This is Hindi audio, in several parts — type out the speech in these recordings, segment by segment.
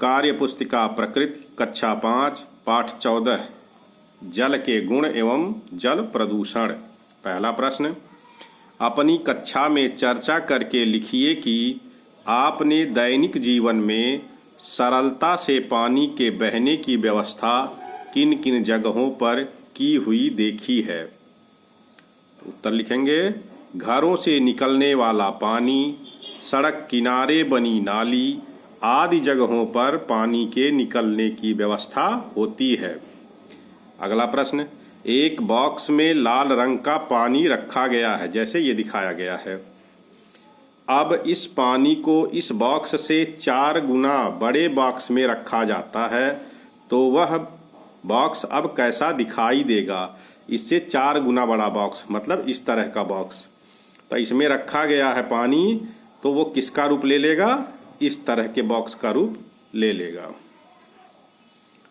कार्य पुस्तिका प्रकृति कक्षा 5 पाठ 14 जल के गुण एवं जल प्रदूषण। पहला प्रश्न, अपनी कक्षा में चर्चा करके लिखिए कि आपने दैनिक जीवन में सरलता से पानी के बहने की व्यवस्था किन किन जगहों पर की हुई देखी है। तो उत्तर लिखेंगे, घरों से निकलने वाला पानी, सड़क किनारे बनी नाली आदि जगहों पर पानी के निकलने की व्यवस्था होती है। अगला प्रश्न, एक बॉक्स में लाल रंग का पानी रखा गया है, जैसे ये दिखाया गया है। अब इस पानी को इस बॉक्स से 4 गुना बड़े बॉक्स में रखा जाता है, तो वह बॉक्स अब कैसा दिखाई देगा। इससे 4 गुना बड़ा बॉक्स मतलब इस तरह का बॉक्स, तो इसमें रखा गया है पानी, तो वो किसका रूप ले लेगा, इस तरह के बॉक्स का रूप ले लेगा।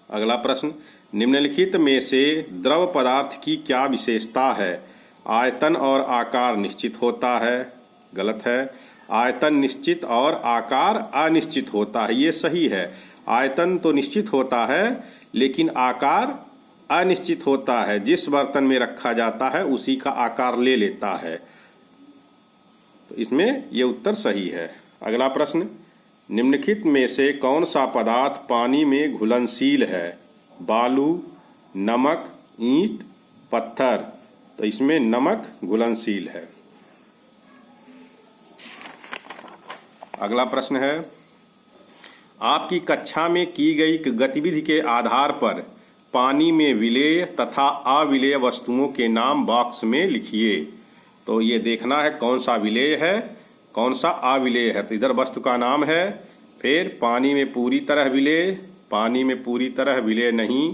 अगला प्रश्न, निम्नलिखित में से द्रव पदार्थ की क्या विशेषता है। आयतन और आकार निश्चित होता है। गलत है। आयतन निश्चित और आकार अनिश्चित होता है, ये सही है। आयतन तो निश्चित होता है लेकिन आकार अनिश्चित होता है। जिस बर्तन में रखा जाता है उसी का आकार ले लेता है, तो इसमें ये उत्तर सही है। अगला प्रश्न, निम्नलिखित में से कौन सा पदार्थ पानी में घुलनशील है। बालू, नमक, ईंट, पत्थर। तो इसमें नमक घुलनशील है। अगला प्रश्न है, आपकी कक्षा में की गई गतिविधि के आधार पर पानी में विलेय तथा अविलेय वस्तुओं के नाम बॉक्स में लिखिए। तो ये देखना है कौन सा विलेय है कौन सा अविलेय है। तो इधर वस्तु का नाम है, फिर पानी में पूरी तरह विलेय, पानी में पूरी तरह विलेय नहीं,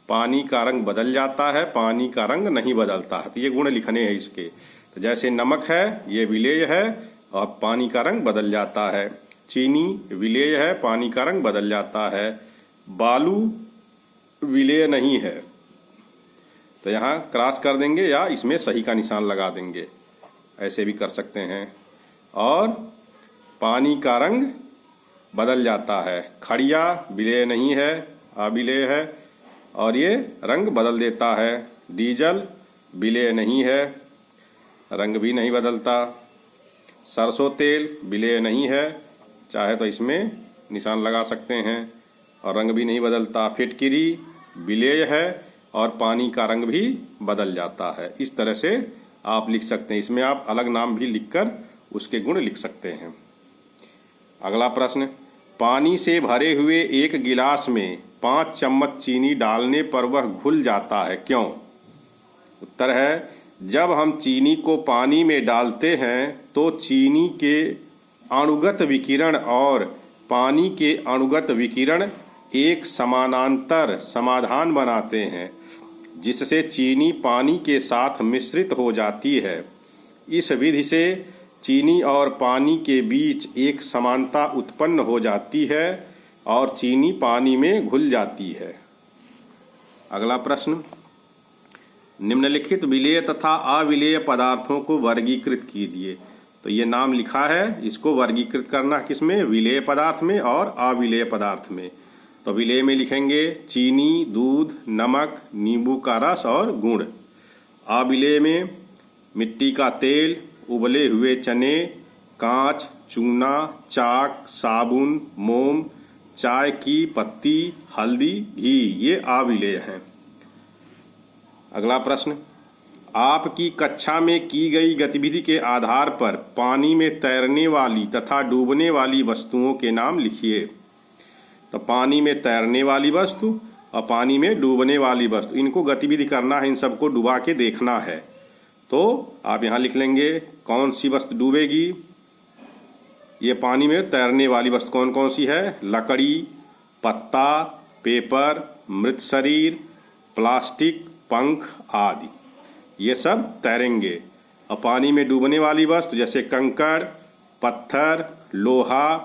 पानी का रंग बदल जाता है, पानी का रंग नहीं बदलता है। तो ये गुण लिखने हैं इसके। तो जैसे नमक है, ये विलेय है और पानी का रंग बदल जाता है। चीनी विलेय है, पानी का रंग बदल जाता है। बालू विलेय नहीं है, तो यहाँ क्रॉस कर देंगे या इसमें सही का निशान लगा देंगे, ऐसे भी कर सकते हैं। और पानी का रंग बदल जाता है। खड़िया विलेय नहीं है, अविलेय है और ये रंग बदल देता है। डीजल विलेय नहीं है, रंग भी नहीं बदलता। सरसों तेल विलेय नहीं है, चाहे तो इसमें निशान लगा सकते हैं और रंग भी नहीं बदलता। फिटकिरी विलेय है और पानी का रंग भी बदल जाता है। इस तरह से आप लिख सकते हैं। इसमें आप अलग नाम भी लिखकर उसके गुण लिख सकते हैं। अगला प्रश्न, पानी से भरे हुए एक गिलास में 5 चम्मच चीनी डालने पर वह घुल जाता है, क्यों। उत्तर है, जब हम चीनी को पानी में डालते हैं तो चीनी के अणुगत विकिरण और पानी के अणुगत विकिरण एक समानांतर समाधान बनाते हैं, जिससे चीनी पानी के साथ मिश्रित हो जाती है। इस विधि से चीनी और पानी के बीच एक समानता उत्पन्न हो जाती है और चीनी पानी में घुल जाती है। अगला प्रश्न, निम्नलिखित विलेय तथा अविलेय पदार्थों को वर्गीकृत कीजिए। तो ये नाम लिखा है, इसको वर्गीकृत करना किसमें, विलेय पदार्थ में और अविलेय पदार्थ में। तो विलेय में लिखेंगे चीनी, दूध, नमक, नींबू का रस और गुड़। अविलेय में मिट्टी का तेल, उबले हुए चने, कांच, चूना, चाक, साबुन, मोम, चाय की पत्ती, हल्दी, घी, ये अविलेय हैं। अगला प्रश्न, आपकी कक्षा में की गई गतिविधि के आधार पर पानी में तैरने वाली तथा डूबने वाली वस्तुओं के नाम लिखिए। तो पानी में तैरने वाली वस्तु और पानी में डूबने वाली वस्तु, इनको गतिविधि करना है, इन सबको डुबा के देखना है। तो आप यहाँ लिख लेंगे कौन सी वस्तु डूबेगी। ये पानी में तैरने वाली वस्तु कौन कौन सी है, लकड़ी, पत्ता, पेपर, मृत शरीर, प्लास्टिक, पंख आदि, ये सब तैरेंगे। और पानी में डूबने वाली वस्तु जैसे कंकड़, पत्थर, लोहा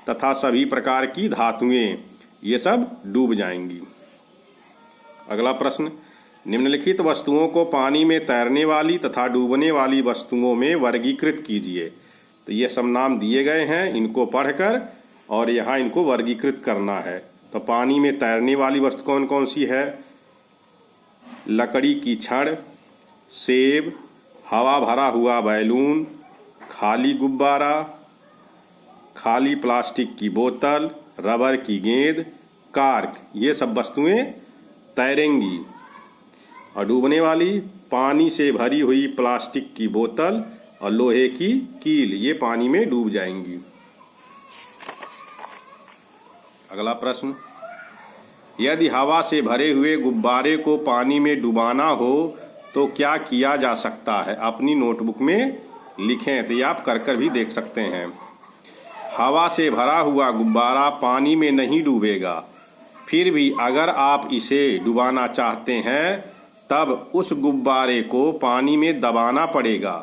तथा सभी प्रकार की धातुएं, ये सब डूब जाएंगी। अगला प्रश्न, निम्नलिखित वस्तुओं को पानी में तैरने वाली तथा डूबने वाली वस्तुओं में वर्गीकृत कीजिए। तो ये सब नाम दिए गए हैं, इनको पढ़कर और यहाँ इनको वर्गीकृत करना है। तो पानी में तैरने वाली वस्तु कौन कौन सी है? लकड़ी की छड़, सेब, हवा भरा हुआ बैलून, खाली गुब्बारा, खाली प्लास्टिक की बोतल, रबर की गेंद, कार्क, ये सब वस्तुएं तैरेंगी। और डूबने वाली पानी से भरी हुई प्लास्टिक की बोतल और लोहे की कील, ये पानी में डूब जाएंगी। अगला प्रश्न, यदि हवा से भरे हुए गुब्बारे को पानी में डुबाना हो तो क्या किया जा सकता है? अपनी नोटबुक में लिखें। तो ये आप कर भी देख सकते हैं। हवा से भरा हुआ गुब्बारा पानी में नहीं डूबेगा, फिर भी अगर आप इसे डुबाना चाहते हैं तब उस गुब्बारे को पानी में दबाना पड़ेगा।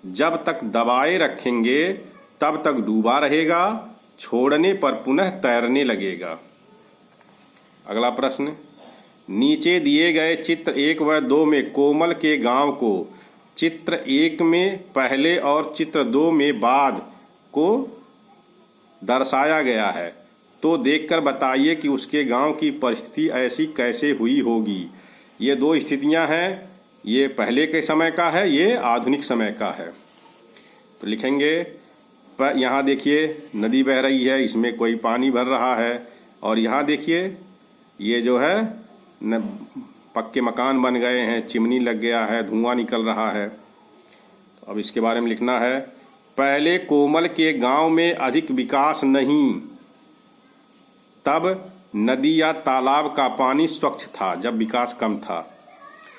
जब तक दबाए रखेंगे तब तक डूबा रहेगा, छोड़ने पर पुनः तैरने लगेगा। अगला प्रश्न, नीचे दिए गए चित्र 1 व 2 में कोमल के गांव को चित्र 1 में पहले और चित्र 2 में बाद को दर्शाया गया है, तो देखकर बताइए कि उसके गांव की परिस्थिति ऐसी कैसे हुई होगी। ये 2 स्थितियां हैं, ये पहले के समय का है, ये आधुनिक समय का है। तो लिखेंगे, यहाँ देखिए नदी बह रही है, इसमें कोई पानी भर रहा है, और यहाँ देखिए ये जो है पक्के मकान बन गए हैं, चिमनी लग गया है, धुआं निकल रहा है। तो अब इसके बारे में लिखना है, पहले कोमल के गांव में अधिक विकास नहीं, तब नदी या तालाब का पानी स्वच्छ था, जब विकास कम था।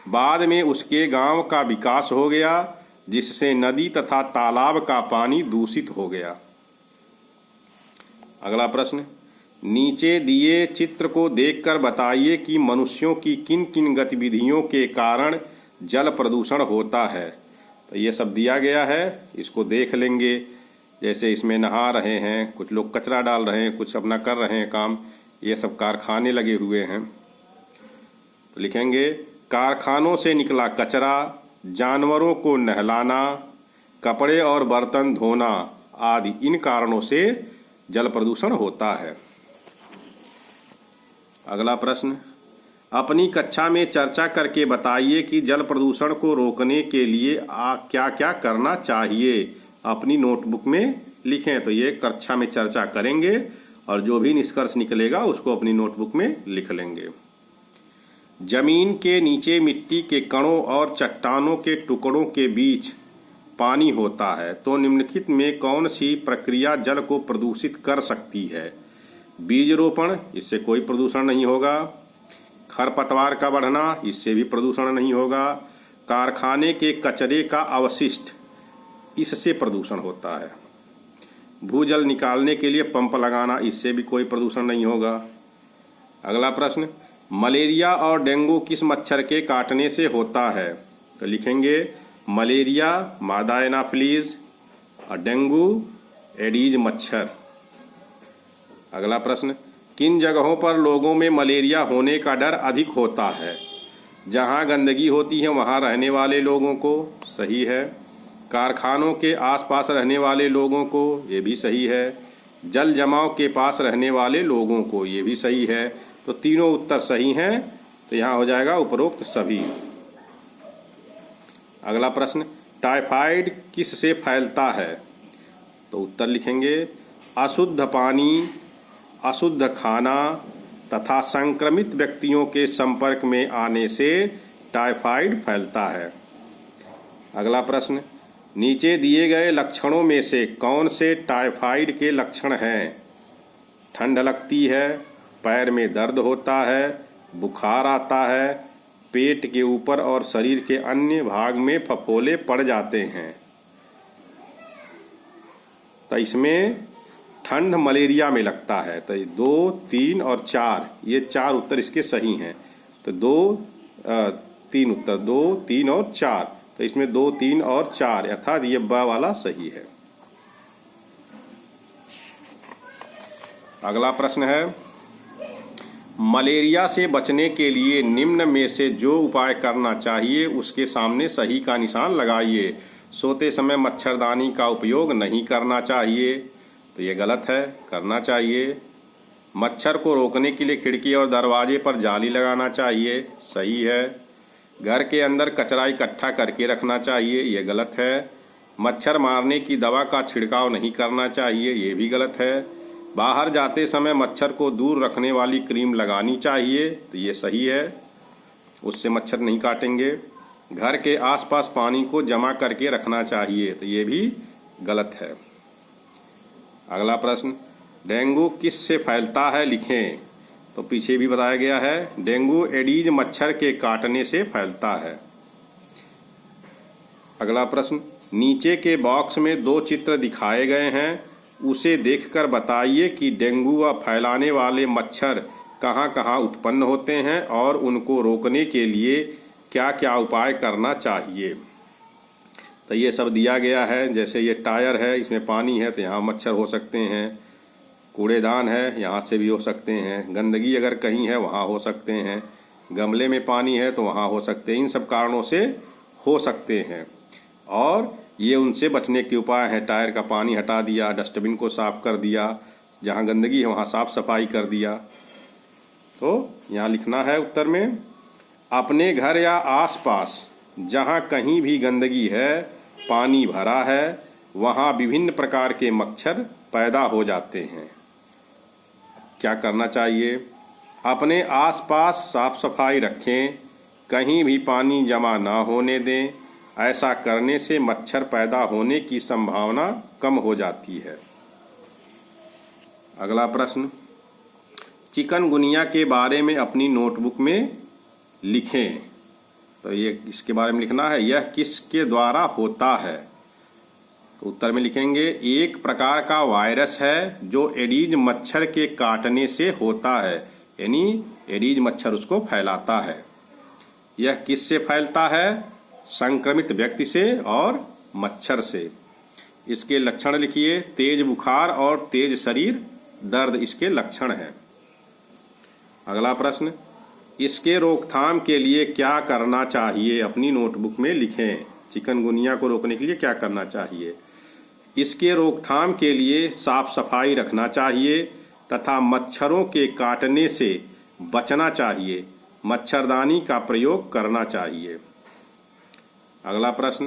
बाद में उसके गांव का विकास हो गया, जिससे नदी तथा तालाब का पानी दूषित हो गया। अगला प्रश्न, नीचे दिए चित्र को देखकर बताइए कि मनुष्यों की किन किन गतिविधियों के कारण जल प्रदूषण होता है। तो ये सब दिया गया है, इसको देख लेंगे। जैसे इसमें नहा रहे हैं, कुछ लोग कचरा डाल रहे हैं, कुछ अपना कर रहे हैं काम, ये सब कारखाने लगे हुए हैं। तो लिखेंगे, कारखानों से निकला कचरा, जानवरों को नहलाना, कपड़े और बर्तन धोना आदि, इन कारणों से जल प्रदूषण होता है। अगला प्रश्न, अपनी कक्षा में चर्चा करके बताइए कि जल प्रदूषण को रोकने के लिए क्या क्या करना चाहिए। अपनी नोटबुक में लिखें। तो ये कक्षा में चर्चा करेंगे और जो भी निष्कर्ष निकलेगा उसको अपनी नोटबुक में लिख लेंगे। जमीन के नीचे मिट्टी के कणों और चट्टानों के टुकड़ों के बीच पानी होता है, तो निम्नलिखित में कौन सी प्रक्रिया जल को प्रदूषित कर सकती है? बीज रोपण, इससे कोई प्रदूषण नहीं होगा। खरपतवार का बढ़ना, इससे भी प्रदूषण नहीं होगा। कारखाने के कचरे का अवशिष्ट, इससे प्रदूषण होता है। भूजल निकालने के लिए पंप लगाना, इससे भी कोई प्रदूषण नहीं होगा। अगला प्रश्न, मलेरिया और डेंगू किस मच्छर के काटने से होता है? तो लिखेंगे, मलेरिया मादा एनाफिलीज और डेंगू एडीज मच्छर। अगला प्रश्न, किन जगहों पर लोगों में मलेरिया होने का डर अधिक होता है? जहां गंदगी होती है वहां रहने वाले लोगों को, सही है। कारखानों के आसपास रहने वाले लोगों को, ये भी सही है। जल जमाव के पास रहने वाले लोगों को, ये भी सही है। तो तीनों उत्तर सही हैं, तो यहाँ हो जाएगा उपरोक्त सभी। अगला प्रश्न, टाइफाइड किस से फैलता है? तो उत्तर लिखेंगे, अशुद्ध पानी, अशुद्ध खाना तथा संक्रमित व्यक्तियों के संपर्क में आने से टाइफाइड फैलता है। अगला प्रश्न, नीचे दिए गए लक्षणों में से कौन से टाइफाइड के लक्षण हैं? ठंड लगती है, पैर में दर्द होता है, बुखार आता है, पेट के ऊपर और शरीर के अन्य भाग में फफोले पड़ जाते हैं। तो इसमें ठंड मलेरिया में लगता है। तो 2, 3 और 4, ये 4 उत्तर इसके सही हैं। तो 3 उत्तर 2, 3 और 4, तो इसमें 2, 3 और 4 अर्थात ये ब वाला सही है। अगला प्रश्न है, मलेरिया से बचने के लिए निम्न में से जो उपाय करना चाहिए उसके सामने सही का निशान लगाइए। सोते समय मच्छरदानी का उपयोग नहीं करना चाहिए। तो तो ये गलत है, करना चाहिए। मच्छर को रोकने के लिए खिड़की और दरवाजे पर जाली लगाना चाहिए, सही है। घर के अंदर कचरा इकट्ठा करके रखना चाहिए, ये गलत है। मच्छर मारने की दवा का छिड़काव नहीं करना चाहिए, ये भी गलत है। बाहर जाते समय मच्छर को दूर रखने वाली क्रीम लगानी चाहिए, तो ये सही है, उससे मच्छर नहीं काटेंगे। घर के आसपास पानी को जमा करके रखना चाहिए, तो ये भी गलत है। अगला प्रश्न, डेंगू किस से फैलता है, लिखें। तो पीछे भी बताया गया है, डेंगू एडीज मच्छर के काटने से फैलता है। अगला प्रश्न, नीचे के बॉक्स में 2 चित्र दिखाए गए हैं, उसे देखकर बताइए कि डेंगू व फैलाने वाले मच्छर कहाँ कहाँ उत्पन्न होते हैं और उनको रोकने के लिए क्या क्या उपाय करना चाहिए। तो ये सब दिया गया है, जैसे ये टायर है, इसमें पानी है तो यहाँ मच्छर हो सकते हैं। कूड़ेदान है, यहाँ से भी हो सकते हैं। गंदगी अगर कहीं है वहाँ हो सकते हैं। गमले में पानी है तो वहाँ हो सकते हैं। इन सब कारणों से हो सकते हैं और ये उनसे बचने के उपाय हैं। टायर का पानी हटा दिया, डस्टबिन को साफ कर दिया, जहाँ गंदगी है वहाँ साफ सफाई कर दिया। तो यहाँ लिखना है उत्तर में, अपने घर या आसपास जहाँ कहीं भी गंदगी है, पानी भरा है, वहाँ विभिन्न प्रकार के मच्छर पैदा हो जाते हैं। क्या करना चाहिए? अपने आसपास साफ सफाई रखें, कहीं भी पानी जमा ना होने दें। ऐसा करने से मच्छर पैदा होने की संभावना कम हो जाती है। अगला प्रश्न, चिकनगुनिया के बारे में अपनी नोटबुक में लिखें। तो ये इसके बारे में लिखना है, यह किसके द्वारा होता है। तो उत्तर में लिखेंगे, एक प्रकार का वायरस है जो एडीज मच्छर के काटने से होता है, यानी एडीज मच्छर उसको फैलाता है। यह किससे फैलता है? संक्रमित व्यक्ति से और मच्छर से। इसके लक्षण लिखिए, तेज बुखार और तेज शरीर दर्द इसके लक्षण हैं। अगला प्रश्न, इसके रोकथाम के लिए क्या करना चाहिए? अपनी नोटबुक में लिखें। चिकनगुनिया को रोकने के लिए क्या करना चाहिए? इसके रोकथाम के लिए साफ सफाई रखना चाहिए तथा मच्छरों के काटने से बचना चाहिए। मच्छरदानी का प्रयोग करना चाहिए। अगला प्रश्न,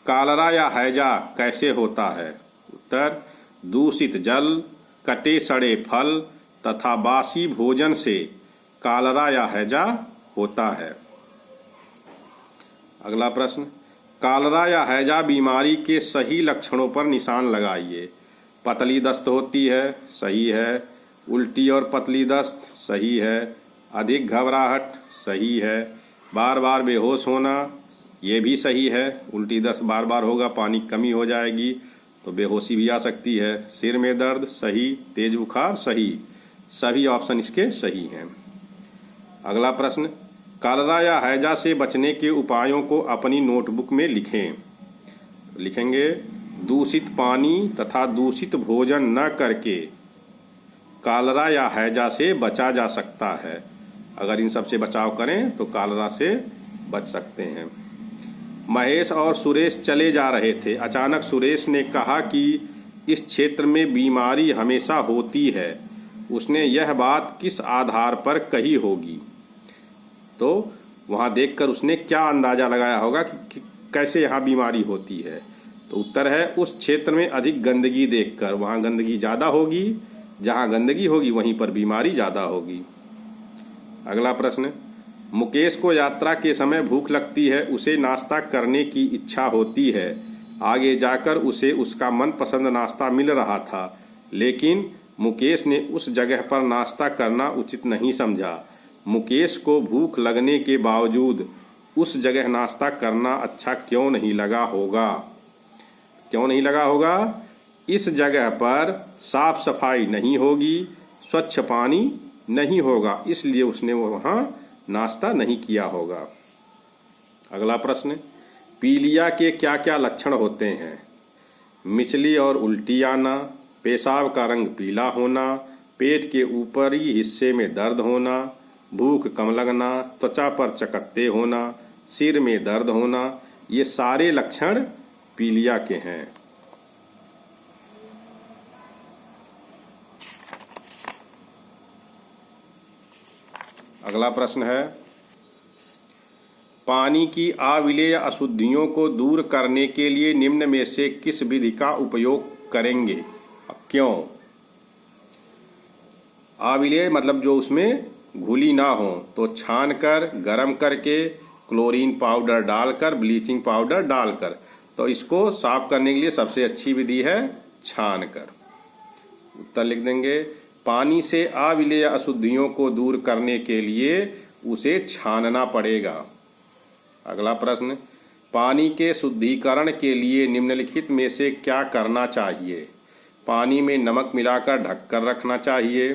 कॉलरा या हैजा कैसे होता है? उत्तर, दूषित जल, कटे सड़े फल तथा बासी भोजन से कॉलरा या हैजा होता है। अगला प्रश्न, कॉलरा या हैजा बीमारी के सही लक्षणों पर निशान लगाइए। पतली दस्त होती है, सही है। उल्टी और पतली दस्त, सही है। अधिक घबराहट, सही है। बार बार बेहोश होना, ये भी सही है। उल्टी दस्त बार बार होगा, पानी की कमी हो जाएगी तो बेहोशी भी आ सकती है। सिर में दर्द, सही। तेज बुखार, सही। सभी ऑप्शन इसके सही हैं। अगला प्रश्न, कॉलरा या हैजा से बचने के उपायों को अपनी नोटबुक में लिखें। लिखेंगे, दूषित पानी तथा दूषित भोजन न करके कॉलरा या हैजा से बचा जा सकता है। अगर इन सब से बचाव करें तो कॉलरा से बच सकते हैं। महेश और सुरेश चले जा रहे थे। अचानक सुरेश ने कहा कि इस क्षेत्र में बीमारी हमेशा होती है। उसने यह बात किस आधार पर कही होगी? तो वहाँ देखकर उसने क्या अंदाज़ा लगाया होगा कि कैसे यहाँ बीमारी होती है? तो उत्तर है, उस क्षेत्र में अधिक गंदगी देखकर। वहाँ गंदगी ज़्यादा होगी, जहाँ गंदगी होगी वहीं पर बीमारी ज़्यादा होगी। अगला प्रश्न, मुकेश को यात्रा के समय भूख लगती है, उसे नाश्ता करने की इच्छा होती है। आगे जाकर उसे उसका मनपसंद नाश्ता मिल रहा था, लेकिन मुकेश ने उस जगह पर नाश्ता करना उचित नहीं समझा। मुकेश को भूख लगने के बावजूद उस जगह नाश्ता करना अच्छा क्यों नहीं लगा होगा? क्यों नहीं लगा होगा? इस जगह पर साफ सफाई नहीं होगी, स्वच्छ पानी नहीं होगा, इसलिए उसने वहाँ नाश्ता नहीं किया होगा। अगला प्रश्न, पीलिया के क्या क्या लक्षण होते हैं? मिचली और उल्टी आना, पेशाब का रंग पीला होना, पेट के ऊपरी हिस्से में दर्द होना, भूख कम लगना, त्वचा पर चकत्ते होना, सिर में दर्द होना, ये सारे लक्षण पीलिया के हैं। अगला प्रश्न है, पानी की अविलेय अशुद्धियों को दूर करने के लिए निम्न में से किस विधि का उपयोग करेंगे, क्यों? अविलेय मतलब जो उसमें घुली ना हो, तो छान कर, गर्म करके, क्लोरीन पाउडर डालकर, ब्लीचिंग पाउडर डालकर। तो इसको साफ करने के लिए सबसे अच्छी विधि है छान कर। उत्तर लिख देंगे, पानी से अविलेय अशुद्धियों को दूर करने के लिए उसे छानना पड़ेगा। अगला प्रश्न, पानी के शुद्धिकरण के लिए निम्नलिखित में से क्या करना चाहिए? पानी में नमक मिलाकर ढककर रखना चाहिए,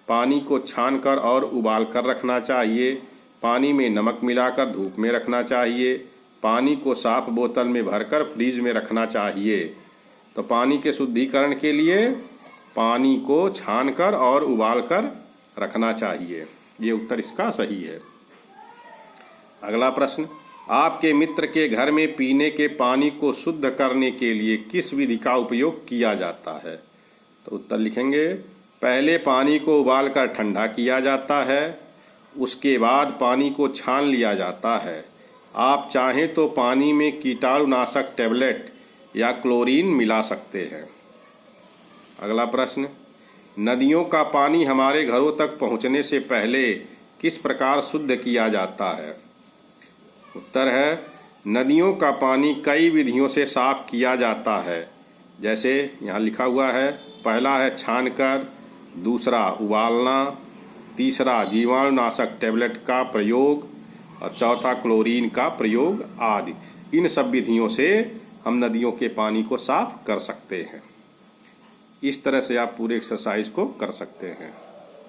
पानी को छानकर और उबाल कर रखना चाहिए, पानी में नमक मिलाकर धूप में रखना चाहिए, पानी को साफ बोतल में भरकर फ्रीज में रखना चाहिए। तो पानी के शुद्धिकरण के लिए पानी को छानकर और उबाल कर रखना चाहिए। ये उत्तर इसका सही है। अगला प्रश्न, आपके मित्र के घर में पीने के पानी को शुद्ध करने के लिए किस विधि का उपयोग किया जाता है? तो उत्तर लिखेंगे, पहले पानी को उबालकर ठंडा किया जाता है, उसके बाद पानी को छान लिया जाता है। आप चाहें तो पानी में कीटाणुनाशक टैबलेट या क्लोरीन मिला सकते हैं। अगला प्रश्न, नदियों का पानी हमारे घरों तक पहुंचने से पहले किस प्रकार शुद्ध किया जाता है? उत्तर है, नदियों का पानी कई विधियों से साफ किया जाता है। जैसे यहाँ लिखा हुआ है, पहला है छानकर, दूसरा उबालना, तीसरा जीवाणुनाशक टैबलेट का प्रयोग और चौथा क्लोरीन का प्रयोग आदि। इन सब विधियों से हम नदियों के पानी को साफ कर सकते हैं। इस तरह से आप पूरे एक्सरसाइज को कर सकते हैं।